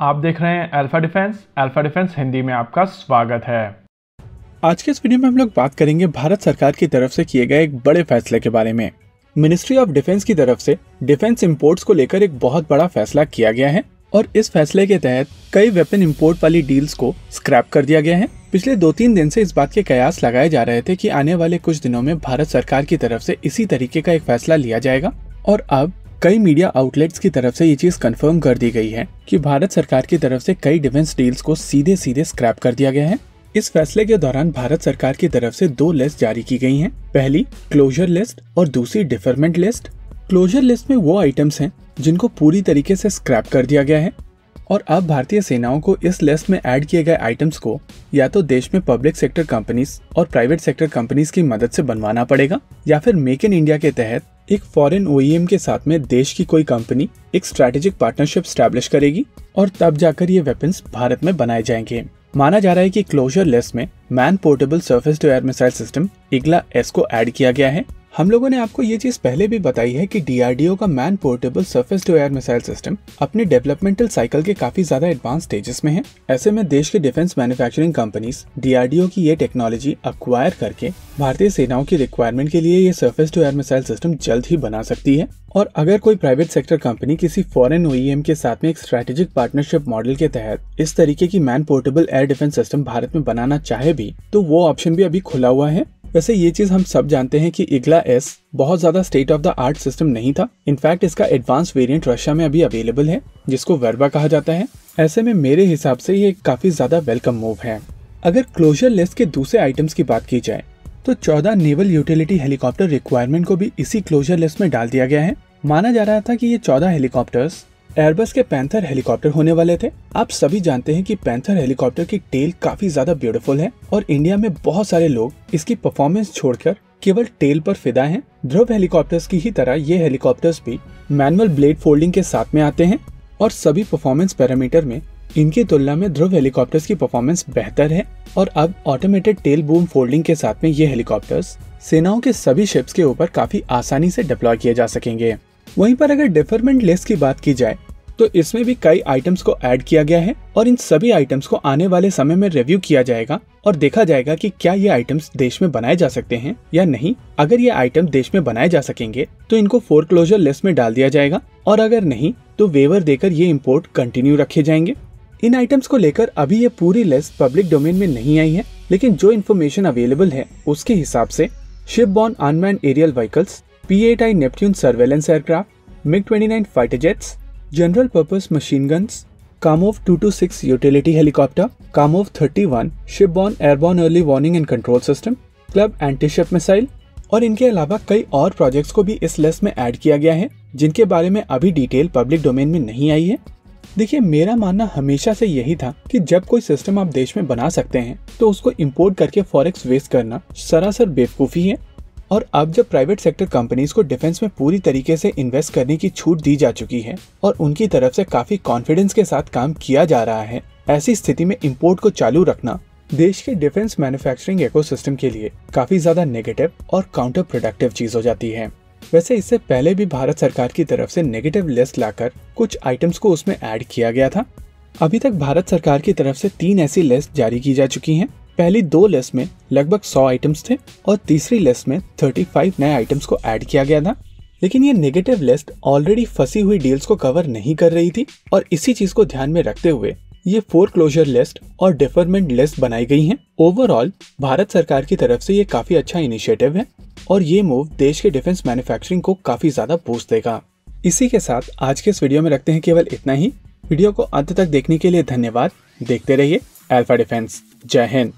आप देख रहे हैं अल्फा डिफेंस हिंदी में आपका स्वागत है। आज के इस वीडियो में हम लोग बात करेंगे भारत सरकार की तरफ से किए गए एक बड़े फैसले के बारे में। मिनिस्ट्री ऑफ डिफेंस की तरफ से डिफेंस इंपोर्ट्स को लेकर एक बहुत बड़ा फैसला किया गया है और इस फैसले के तहत कई वेपन इंपोर्ट वाली डील्स को स्क्रैप कर दिया गया है। पिछले 2-3 दिन से इस बात के कयास लगाए जा रहे थे कि आने वाले कुछ दिनों में भारत सरकार की तरफ से इसी तरीके का एक फैसला लिया जाएगा और अब कई मीडिया आउटलेट्स की तरफ से ये चीज कंफर्म कर दी गई है कि भारत सरकार की तरफ से कई डिफेंस डील्स को सीधे स्क्रैप कर दिया गया है। इस फैसले के दौरान भारत सरकार की तरफ से 2 लिस्ट जारी की गई हैं। पहली क्लोजर लिस्ट और दूसरी डिफरमेंट लिस्ट। क्लोजर लिस्ट में वो आइटम्स हैं जिनको पूरी तरीके से स्क्रैप कर दिया गया है और अब भारतीय सेनाओं को इस लिस्ट में ऐड किए गए आइटम्स को या तो देश में पब्लिक सेक्टर कंपनीज और प्राइवेट सेक्टर कंपनीज की मदद से बनवाना पड़ेगा या फिर मेक इन इंडिया के तहत एक फॉरेन ओईएम के साथ में देश की कोई कंपनी एक स्ट्रैटेजिक पार्टनरशिप स्टैब्लिश करेगी और तब जाकर ये वेपन्स भारत में बनाए जाएंगे। माना जा रहा है कि क्लोजर लिस्ट में man portable surface to air missile system IGLA-S को ऐड किया गया है। हम लोगों ने आपको ये चीज पहले भी बताई है कि DRDO का man portable surface to air missile system अपने डेवलपमेंटल साइकिल के काफी ज्यादा एडवांस स्टेजेस में है। ऐसे में देश के डिफेंस मैन्युफैक्चरिंग कंपनीज DRDO की ये टेक्नोलॉजी एक्वायर करके भारतीय सेनाओं की रिक्वायरमेंट के लिए ये surface to air missile system जल्द ही बना सकती है। और अगर कोई प्राइवेट सेक्टर कंपनी किसी फॉरेन ओईएम के साथ में एक स्ट्रैटेजिक पार्टनरशिप मॉडल के तहत इस तरीके की man portable air defence system Bharat में बनाना चाहे भी तो वो ऑप्शन भी अभी खुला हुआ है। वैसे ये चीज हम सब जानते हैं कि IGLA-S बहुत ज्यादा state of the art system नहीं था। इनफैक्ट इसका एडवांस वेरिएंट रशिया में अभी अवेलेबल है जिसको वर्बा कहा जाता है। ऐसे में मेरे हिसाब से ये काफी ज्यादा वेलकम मूव है। अगर क्लोजर लिस्ट के दूसरे आइटम्स की बात की जाए तो 14 नेवल यूटिलिटी हेलीकॉप्टर रिक्वायरमेंट को भी इसी क्लोजर लिस्ट में डाल दिया गया है। माना जा रहा था कि ये 14 हेलीकॉप्टर्स एयरबस के पैंथर हेलीकॉप्टर होने वाले थे। आप सभी जानते हैं कि पैंथर हेलीकॉप्टर की टेल काफी ज्यादा ब्यूटीफुल है और इंडिया में बहुत सारे लोग इसकी परफॉर्मेंस छोड़कर केवल टेल पर फिदा हैं। ध्रुव हेलीकॉप्टर्स की ही तरह ये हेलीकॉप्टर्स भी मैनुअल ब्लेड फोल्डिंग के साथ में आते हैं और सभी परफॉर्मेंस पैरामीटर में इनकी तुलना में ध्रुव हेलीकॉप्टर्स की परफॉर्मेंस बेहतर है। और अब ऑटोमेटेड टेल बूम फोल्डिंग के साथ में ये हेलीकॉप्टर्स सेनाओं के सभी शिप्स के ऊपर काफी आसानी से डिप्लॉय किए जा सकेंगे। वहीं पर अगर डिफरमेंट लिस्ट की बात की जाए तो इसमें भी कई आइटम्स को ऐड किया गया है और इन सभी आइटम्स को आने वाले समय में रिव्यू किया जाएगा और देखा जाएगा कि क्या ये आइटम्स देश में बनाए जा सकते हैं या नहीं। अगर ये आइटम देश में बनाए जा सकेंगे तो इनको फोरक्लोजर लिस्ट में डाल दिया जाएगा और अगर नहीं तो वेवर देकर ये इम्पोर्ट कंटिन्यू रखे जाएंगे। इन आइटम्स को लेकर अभी ये पूरी लिस्ट पब्लिक डोमेन में नहीं आई है, लेकिन जो इन्फॉर्मेशन अवेलेबल है उसके हिसाब से ship borne unmanned aerial vehicles, P-8I Neptune surveillance aircraft, MiG-29 fighter jets, general purpose machine guns, Kamov 226 utility helicopter, Kamov 31 ship borne airborne early warning and control system, club anti ship missile और इनके अलावा कई और projects को भी इस list में add किया गया है जिनके बारे में अभी डिटेल पब्लिक डोमेन में नहीं आई है। देखिए, मेरा मानना हमेशा से यही था कि जब कोई सिस्टम आप देश में बना सकते हैं तो उसको इम्पोर्ट करके फॉरेक्स वेस्ट करना सरासर बेवकूफ़ी है। और अब जब प्राइवेट सेक्टर कंपनीज को डिफेंस में पूरी तरीके से इन्वेस्ट करने की छूट दी जा चुकी है और उनकी तरफ से काफी कॉन्फिडेंस के साथ काम किया जा रहा है, ऐसी स्थिति में इंपोर्ट को चालू रखना देश के डिफेंस मैन्युफैक्चरिंग इकोसिस्टम के लिए काफी ज्यादा नेगेटिव और काउंटर प्रोडक्टिव चीज हो जाती है। वैसे इससे पहले भी भारत सरकार की तरफ से नेगेटिव लिस्ट लाकर कुछ आइटम्स को उसमें ऐड किया गया था। अभी तक भारत सरकार की तरफ से 3 ऐसी लिस्ट जारी की जा चुकी हैं। पहली 2 लिस्ट में लगभग 100 आइटम्स थे और तीसरी लिस्ट में 35 नए आइटम्स को ऐड किया गया था। लेकिन ये नेगेटिव लिस्ट ऑलरेडी फंसी हुई डील्स को कवर नहीं कर रही थी और इसी चीज को ध्यान में रखते हुए ये फोरक्लोजर लिस्ट और डिफरमेंट लिस्ट बनाई गई हैं। ओवरऑल भारत सरकार की तरफ से ये काफी अच्छा इनिशिएटिव है और ये मूव देश के डिफेंस मैन्युफैक्चरिंग को काफी ज्यादा बूस्ट देगा। इसी के साथ आज के इस वीडियो में रखते हैं केवल इतना ही। वीडियो को अंत तक देखने के लिए धन्यवाद। देखते रहिए अल्फा डिफेंस। जय हिंद।